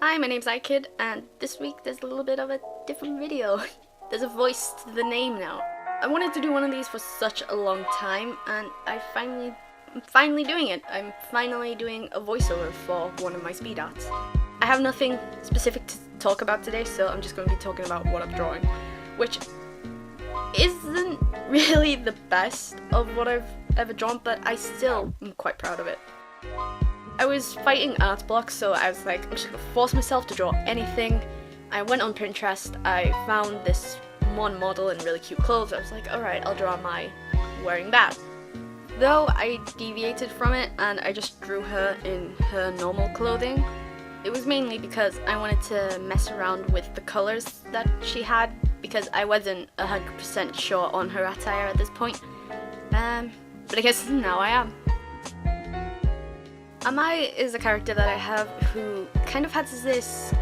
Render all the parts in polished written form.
Hi, my name's iKid, and this week there's a little bit of a different video. There's a voice to the name now. I wanted to do one of these for such a long time, and I'm finally doing it. I'm finally doing a voiceover for one of my speedarts. I have nothing specific to talk about today, so I'm just going to be talking about what I'm drawing, which isn't really the best of what I've ever drawn, but I still am quite proud of it. I was fighting art blocks, so I was like, I'm just gonna force myself to draw anything. I went on Pinterest, I found this one model in really cute clothes. I was like, alright, I'll draw Amai wearing that. Though I deviated from it and I just drew her in her normal clothing, it was mainly because I wanted to mess around with the colors that she had, because I wasn't 100% sure on her attire at this point. But I guess now I am. Amai is a character that I have who kind of has this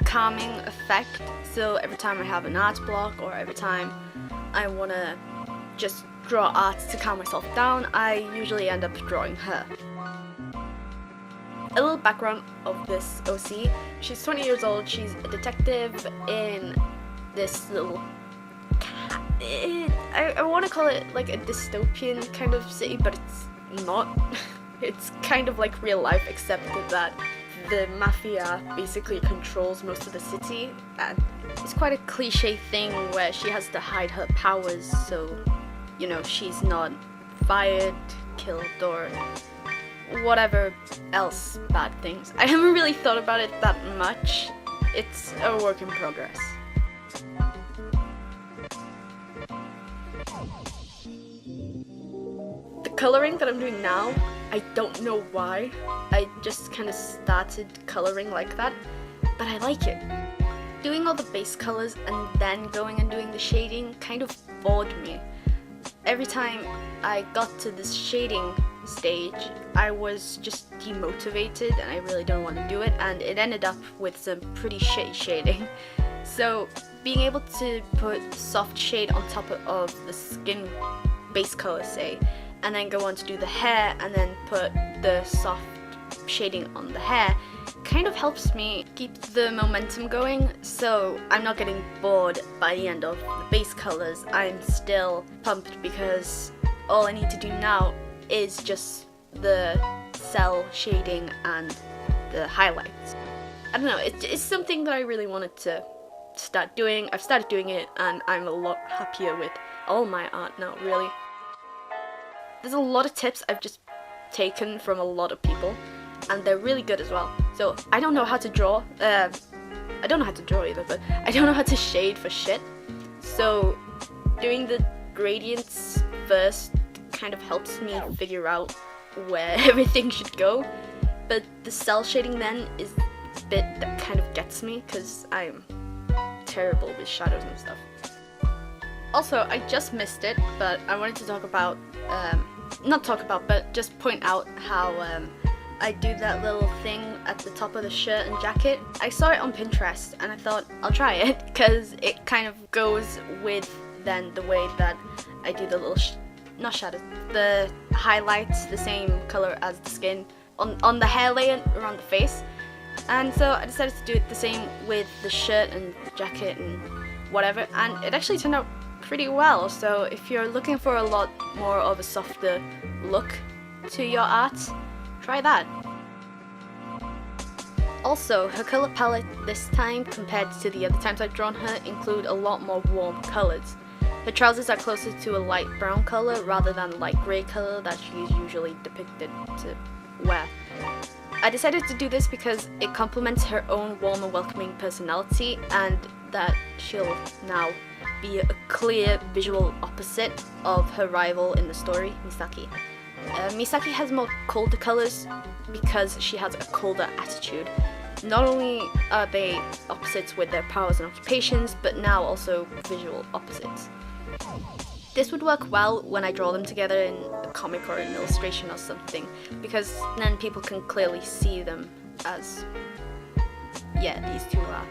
calming effect, so every time I have an art block or every time I want to just draw art to calm myself down, I usually end up drawing her. A little background of this OC: she's 20 years old, she's a detective in this little... I want to call it like a dystopian kind of city, but it's not. It's kind of like real life, except that the mafia basically controls most of the city, and it's quite a cliche thing where she has to hide her powers so, you know, she's not fired, killed, or whatever else bad things. I haven't really thought about it that much. It's a work in progress. The coloring that I'm doing now, I don't know why. I just kind of started coloring like that, but I like it. Doing all the base colors and then going and doing the shading kind of bored me. Every time I got to this shading stage, I was just demotivated and I really don't want to do it, and it ended up with some pretty shitty shading. So being able to put soft shade on top of the skin base color, say, and then go on to do the hair and then put the soft shading on the hair, kind of helps me keep the momentum going, so I'm not getting bored by the end of the base colors. I'm still pumped because all I need to do now is just the cell shading and the highlights. I don't know, it's something that I really wanted to start doing. I've started doing it and I'm a lot happier with all my art now, really. There's a lot of tips I've just taken from a lot of people, and they're really good as well. So I don't know how to draw. I don't know how to draw either, but I don't know how to shade for shit. So doing the gradients first kind of helps me figure out where everything should go. But the cell shading then is the bit that kind of gets me, because I'm terrible with shadows and stuff. Also, I just missed it, but I wanted to talk about, but just point out how I do that little thing at the top of the shirt and jacket. I saw it on Pinterest and I thought I'll try it, because it kind of goes with then the way that I do the little, not shadows, the highlights the same color as the skin on the hair layer around the face. And so I decided to do it the same with the shirt and jacket and whatever, and it actually turned out pretty well. So if you're looking for a lot more of a softer look to your art, try that. Also, her color palette this time compared to the other times I've drawn her include a lot more warm colors. Her trousers are closer to a light brown color rather than light grey color that she's usually depicted to wear. I decided to do this because it complements her own warm and welcoming personality, and that she'll now be a clear visual opposite of her rival in the story, Misaki. Misaki has more colder colors because she has a colder attitude. Not only are they opposites with their powers and occupations, but now also visual opposites. This would work well when I draw them together in a comic or an illustration or something, because then people can clearly see them as, yeah, these two are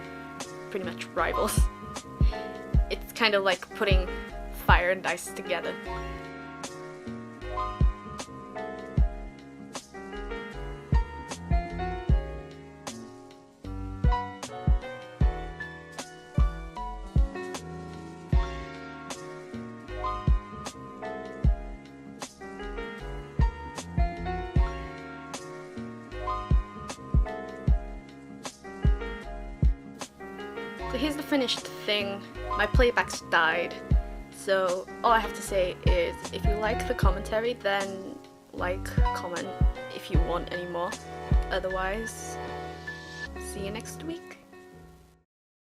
pretty much rivals. It's kind of like putting fire and ice together. So here's the finished thing. My playbacks died. So all I have to say is if you like the commentary, then like, comment if you want any more. Otherwise, see you next week.